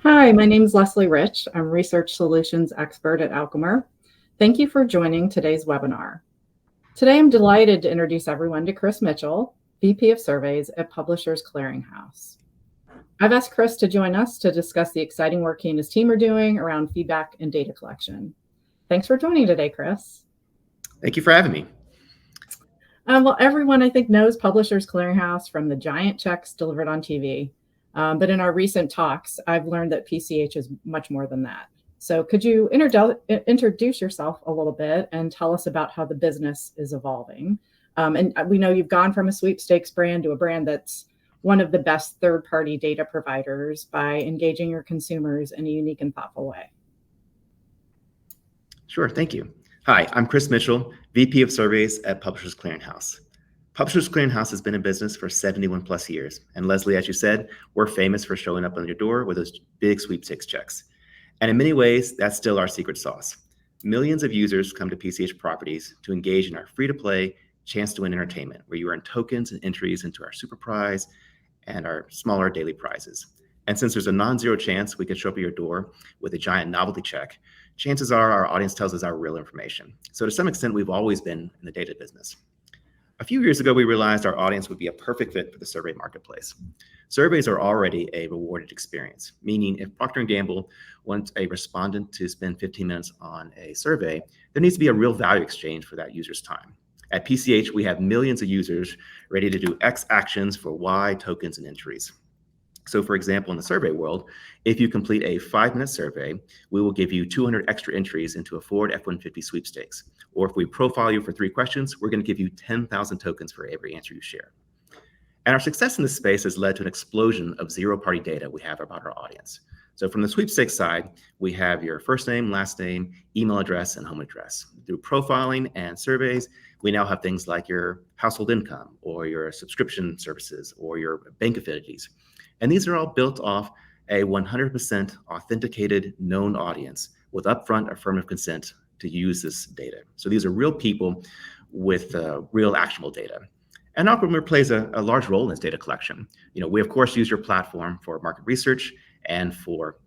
Hi, my name is Leslie Rich. I'm Research Solutions Expert at Alchemer. Thank you for joining today's webinar. Today, I'm delighted to introduce everyone to Chris Mitchell, VP of Surveys at Publishers Clearinghouse. I've asked Chris to join us to discuss the exciting work he and his team are doing around feedback and data collection. Thanks for joining today, Chris. Thank you for having me. Well, everyone I think knows Publishers Clearinghouse from the giant checks delivered on TV. But in our recent talks, I've learned that PCH is much more than that. So could you introduce yourself a little bit and tell us about how the business is evolving? And we know you've gone from a sweepstakes brand to a brand that's one of the best third-party data providers by engaging your consumers in a unique and thoughtful way. Sure, thank you. Hi, I'm Chris Mitchell, VP of Surveys at Publishers Clearinghouse. Publishers Clearinghouse has been in business for 71 plus years. And Leslie, as you said, we're famous for showing up on your door with those big sweepstakes checks. And in many ways, that's still our secret sauce. Millions of users come to PCH properties to engage in our free-to-play chance to win entertainment, where you earn tokens and entries into our super prize and our smaller daily prizes. And since there's a non-zero chance we can show up at your door with a giant novelty check, chances are our audience tells us our real information. So to some extent, we've always been in the data business. A few years ago, we realized our audience would be a perfect fit for the survey marketplace. Surveys are already a rewarded experience, meaning if Procter & Gamble wants a respondent to spend 15 minutes on a survey, there needs to be a real value exchange for that user's time. At PCH, we have millions of users ready to do X actions for Y tokens and entries. So for example, in the survey world, if you complete a 5-minute survey, we will give you 200 extra entries into a Ford F-150 sweepstakes. Or if we profile you for 3 questions, we're going to give you 10,000 tokens for every answer you share. And our success in this space has led to an explosion of zero-party data we have about our audience. So from the sweepstakes side, we have your first name, last name, email address, and home address. Through profiling and surveys, we now have things like your household income or your subscription services or your bank affinities. And these are all built off a 100% authenticated known audience with upfront affirmative consent to use this data. So these are real people with real actionable data. And Alchemer plays a large role in this data collection. We of course use your platform for market research and for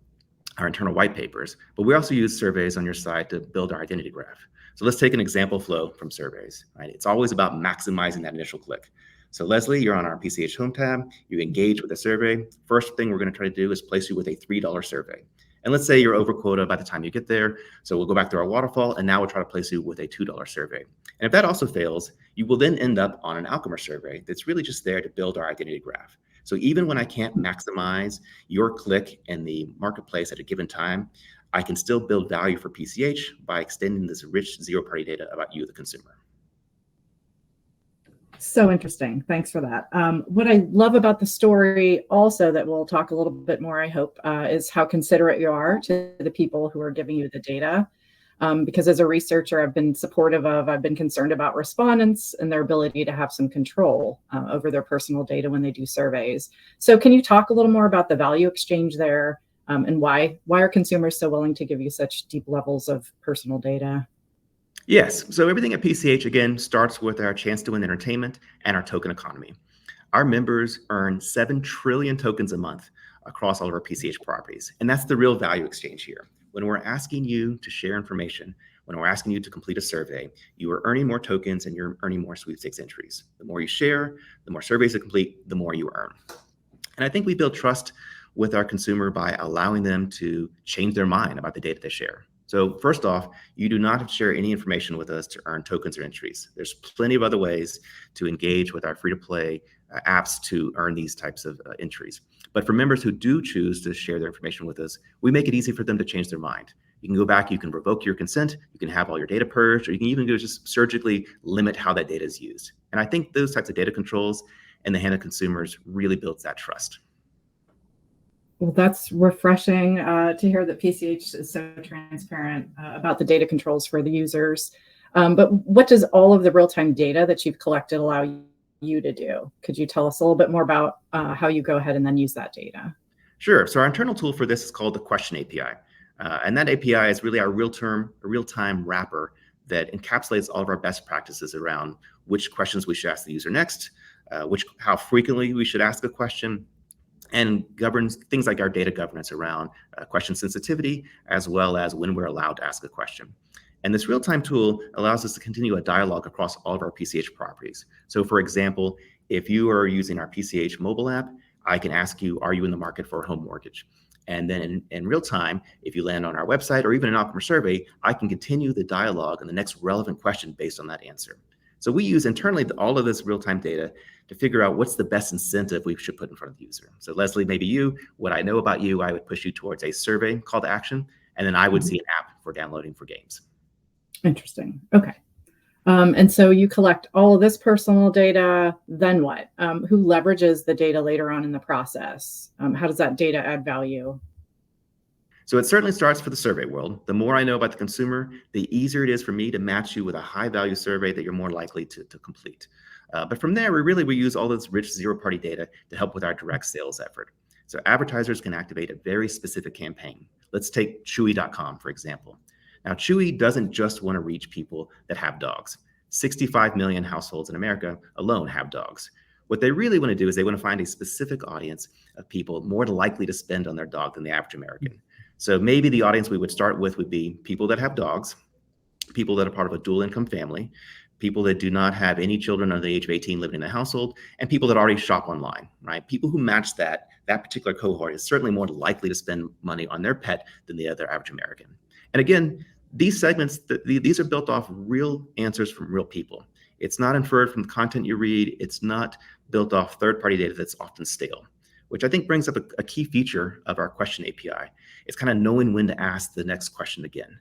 our internal white papers, but we also use surveys on your site to build our identity graph. So let's take an example flow from surveys, right? It's always about maximizing that initial click. So Leslie, you're on our PCH home tab, you engage with a survey. First thing we're gonna try to do is place you with a $3 survey. And let's say you're over quota by the time you get there. So we'll go back to our waterfall and now we'll try to place you with a $2 survey. And if that also fails, you will then end up on an Alchemer survey that's really just there to build our identity graph. So even when I can't maximize your click in the marketplace at a given time, I can still build value for PCH by extending this rich zero-party data about you, the consumer. So interesting. Thanks for that. What I love about the story also that we'll talk a little bit more, I hope, is how considerate you are to the people who are giving you the data. Because as a researcher, I've been concerned about respondents and their ability to have some control over their personal data when they do surveys. So can you talk a little more about the value exchange there and why are consumers so willing to give you such deep levels of personal data? Yes, so everything at PCH, again, starts with our chance to win entertainment and our token economy. Our members earn 7 trillion tokens a month across all of our PCH properties. And that's the real value exchange here. When we're asking you to share information, when we're asking you to complete a survey, you are earning more tokens and you're earning more sweepstakes entries. The more you share, the more surveys you complete, the more you earn. And I think we build trust with our consumer by allowing them to change their mind about the data they share. So first off, you do not have to share any information with us to earn tokens or entries. There's plenty of other ways to engage with our free-to-play apps to earn these types of entries. But for members who do choose to share their information with us, we make it easy for them to change their mind. You can go back, you can revoke your consent, you can have all your data purged, or you can even go just surgically limit how that data is used. And I think those types of data controls in the hand of consumers really builds that trust. Well, that's refreshing to hear that PCH is so transparent about the data controls for the users. But what does all of the real-time data that you've collected allow you to do? Could you tell us a little bit more about how you go ahead and then use that data? Sure. So our internal tool for this is called the Question API. And that API is really our real-time wrapper that encapsulates all of our best practices around which questions we should ask the user next, how frequently we should ask a question, and governs things like our data governance around question sensitivity, as well as when we're allowed to ask a question. And this real-time tool allows us to continue a dialogue across all of our PCH properties. So for example, if you are using our PCH mobile app, I can ask you, are you in the market for a home mortgage? And then in real time, if you land on our website or even an outcome survey, I can continue the dialogue and the next relevant question based on that answer. So we use internally all of this real-time data to figure out what's the best incentive we should put in front of the user. So Leslie, maybe you, what I know about you, I would push you towards a survey call to action, and then I would see an app for downloading for games. Interesting. Okay. And so you collect all of this personal data, then what? Who leverages the data later on in the process? How does that data add value? So it certainly starts for the survey world. The more I know about the consumer, the easier it is for me to match you with a high value survey that you're more likely to complete. But from there, we use all this rich zero-party data to help with our direct sales effort. So advertisers can activate a very specific campaign. Let's take Chewy.com, for example. Now, Chewy doesn't just want to reach people that have dogs. 65 million households in America alone have dogs. What they really want to do is they want to find a specific audience of people more likely to spend on their dog than the average American. So maybe the audience we would start with would be people that have dogs, people that are part of a dual income family, people that do not have any children under the age of 18 living in the household, and people that already shop online, right? People who match that particular cohort is certainly more likely to spend money on their pet than the other average American. And again, these segments, these are built off real answers from real people. It's not inferred from the content you read. It's not built off third-party data that's often stale, which I think brings up a key feature of our question API. It's kind of knowing when to ask the next question again.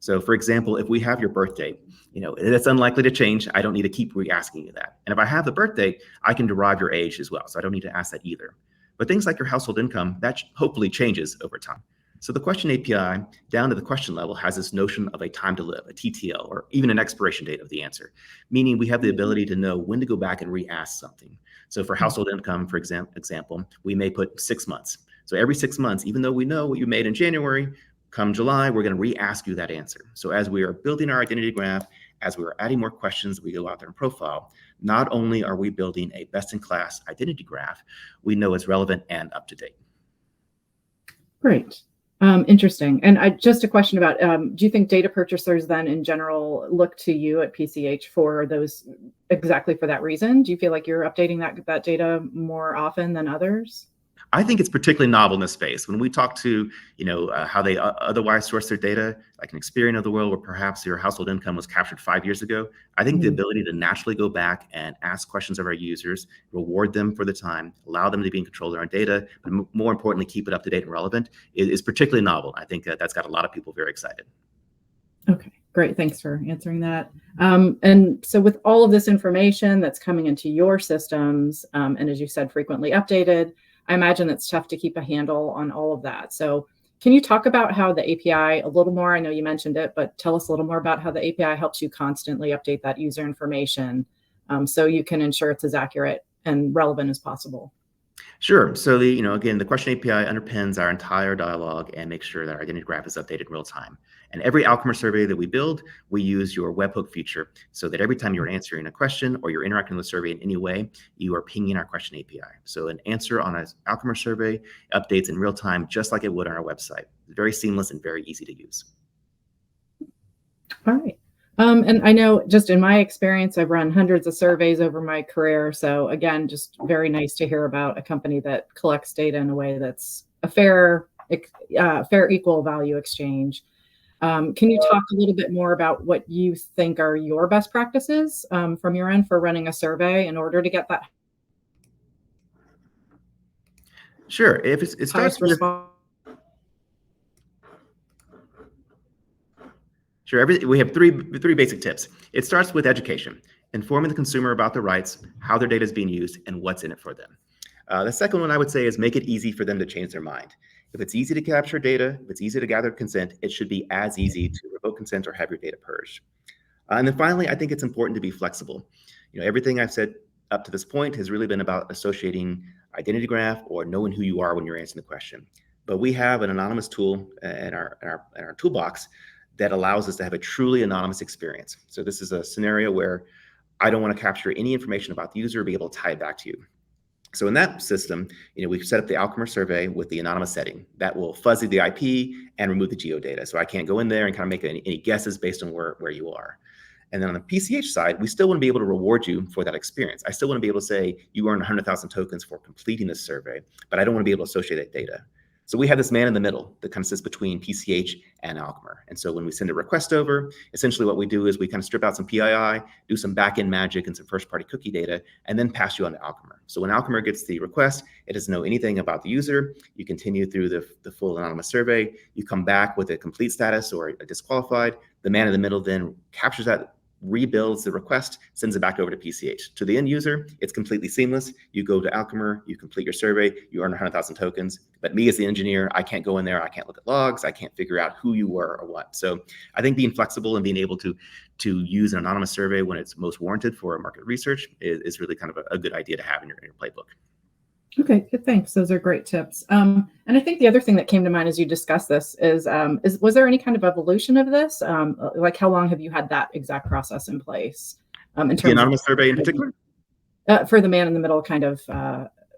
So for example, if we have your birth date, that's unlikely to change. I don't need to keep re-asking you that. And if I have the birth date, I can derive your age as well. So I don't need to ask that either. But things like your household income, that hopefully changes over time. So the question API down to the question level has this notion of a time to live, a TTL, or even an expiration date of the answer, meaning we have the ability to know when to go back and re-ask something. So for household income, for example, we may put 6 months. So every 6 months, even though we know what you made in January, come July, we're going to re-ask you that answer. So as we are building our identity graph, as we are adding more questions, we go out there and profile, not only are we building a best-in-class identity graph, we know it's relevant and up to date. Great. Interesting. And just a question about, do you think data purchasers then in general look to you at PCH for those exactly for that reason? Do you feel like you're updating that data more often than others? I think it's particularly novel in this space. When we talk to, how they otherwise source their data, like an Experian of the world, where perhaps your household income was captured 5 years ago, I think the ability to naturally go back and ask questions of our users, reward them for the time, allow them to be in control of their own data, but more importantly, keep it up to date and relevant is particularly novel. I think that's got a lot of people very excited. Okay, great. Thanks for answering that. And so with all of this information that's coming into your systems, and as you said, frequently updated, I imagine it's tough to keep a handle on all of that. So can you talk about how the API a little more? I know you mentioned it, but tell us a little more about how the API helps you constantly update that user information so you can ensure it's as accurate and relevant as possible. Sure. So again, the question API underpins our entire dialogue and makes sure that our identity graph is updated in real time. And every outcome or survey that we build, we use your webhook feature so that every time you're answering a question or you're interacting with the survey in any way, you are pinging our question API. So an answer on an outcome or survey updates in real time, just like it would on our website. Very seamless and very easy to use. All right. And I know just in my experience, I've run hundreds of surveys over my career. So again, just very nice to hear about a company that collects data in a way that's a fair equal value exchange. Can you talk a little bit more about what you think are your best practices from your end for running a survey in order to get that? Sure. If it starts with Sure. We have three basic tips. It starts with education, informing the consumer about their rights, how their data is being used, and what's in it for them. The second one I would say is make it easy for them to change their mind. If it's easy to capture data, if it's easy to gather consent, it should be as easy to revoke consent or have your data purged. And then finally, I think it's important to be flexible. Everything I've said up to this point has really been about associating identity graph or knowing who you are when you're answering the question. But we have an anonymous tool in our toolbox that allows us to have a truly anonymous experience. So this is a scenario where I don't want to capture any information about the user, be able to tie it back to you. So in that system, we've set up the Alchemist survey with the anonymous setting that will fuzzy the IP and remove the geodata. So I can't go in there and kind of make any guesses based on where you are. And then on the PCH side, we still want to be able to reward you for that experience. I still want to be able to say you earned 100,000 tokens for completing this survey, but I don't want to be able to associate that data. So we have this man in the middle that kind of sits between PCH and Alchemist. And so when we send a request over, essentially what we do is we kind of strip out some PII, do some backend magic and some first-party cookie data, and then pass you on to Alchemist. So when Alchemist gets the request, it doesn't know anything about the user. You continue through the full anonymous survey. You come back with a complete status or a disqualified. The man in the middle then captures that, rebuilds the request, sends it back over to PCH. To the end user, it's completely seamless. You go to Alchemist, you complete your survey, you earn 100,000 tokens. But me as the engineer, I can't go in there, I can't look at logs, I can't figure out who you were or what. So I think being flexible and being able to use an anonymous survey when it's most warranted for market research is really kind of a good idea to have in your playbook. Okay, good. Thanks. Those are great tips. And I think the other thing that came to mind as you discussed this is was there any kind of evolution of this? Like how long have you had that exact process in place? In terms the anonymous survey in particular? For the man in the middle kind of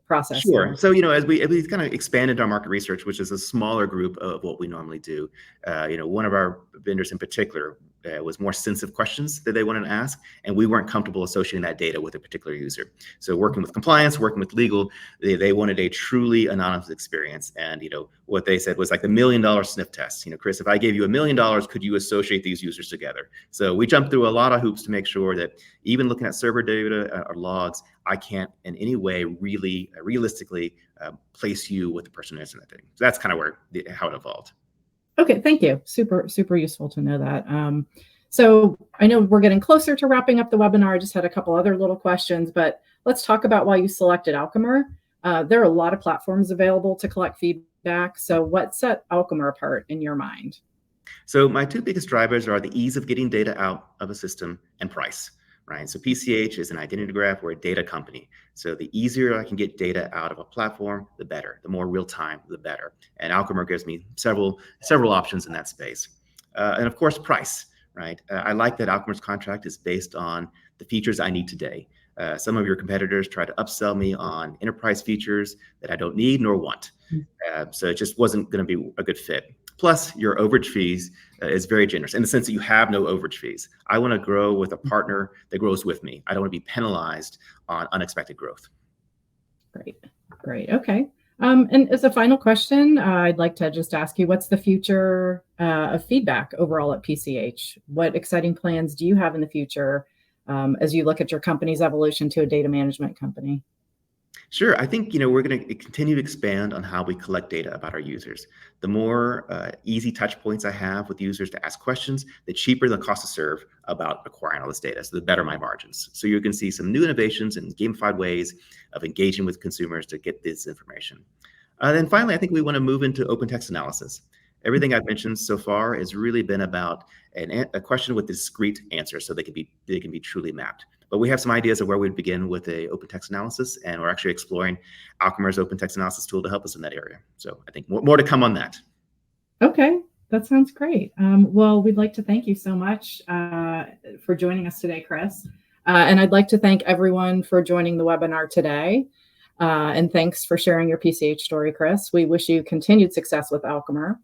process. Sure. So, as we kind of expanded our market research, which is a smaller group of what we normally do, one of our vendors in particular was more sensitive questions that they wanted to ask, and we weren't comfortable associating that data with a particular user. So working with compliance, working with legal, they wanted a truly anonymous experience. And, what they said was like the $1 million sniff test. Chris, if I gave you $1 million, could you associate these users together? So we jumped through a lot of hoops to make sure that even looking at server data or logs, I can't in any way really realistically place you with the person who's in that thing. So that's kind of how it evolved. Okay, thank you. Super, super useful to know that. So I know we're getting closer to wrapping up the webinar. I just had a couple other little questions, but let's talk about why you selected Alchemist. There are a lot of platforms available to collect feedback. So what set Alchemist apart in your mind? So my two biggest drivers are the ease of getting data out of a system and price. Right. So PCH is an identity graph. We're a data company. So the easier I can get data out of a platform, the better. The more real time, the better. And Alchemist gives me several options in that space. And of course, price. Right. I like that Alchemist contract is based on the features I need today. Some of your competitors try to upsell me on enterprise features that I don't need nor want. So it just wasn't going to be a good fit. Plus, your overage fees is very generous in the sense that you have no overage fees. I want to grow with a partner that grows with me. I don't want to be penalized on unexpected growth. Great. Okay. And as a final question, I'd like to just ask you, what's the future of feedback overall at PCH? What exciting plans do you have in the future as you look at your company's evolution to a data management company? Sure. I think, we're going to continue to expand on how we collect data about our users. The more easy touch points I have with users to ask questions, the cheaper the cost to serve about acquiring all this data. So the better my margins. So you can see some new innovations and gamified ways of engaging with consumers to get this information. Then finally, I think we want to move into open text analysis. Everything I've mentioned so far has really been about a question with discrete answers, so they can be truly mapped. But we have some ideas of where we'd begin with a open text analysis, and we're actually exploring Alchemist's open text analysis tool to help us in that area. So I think more to come on that. Okay, that sounds great. Well, we'd like to thank you so much for joining us today, Chris. And I'd like to thank everyone for joining the webinar today. And thanks for sharing your PCH story, Chris. We wish you continued success with Alchemist.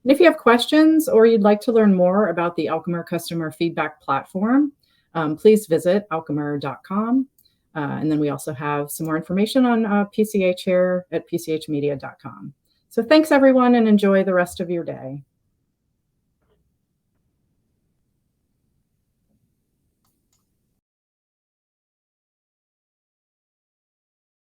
And if you have questions or you'd like to learn more about the Alchemist customer feedback platform, please visit alchemist.com. And then we also have some more information on PCH here at pchmedia.com. So thanks, everyone, and enjoy the rest of your day.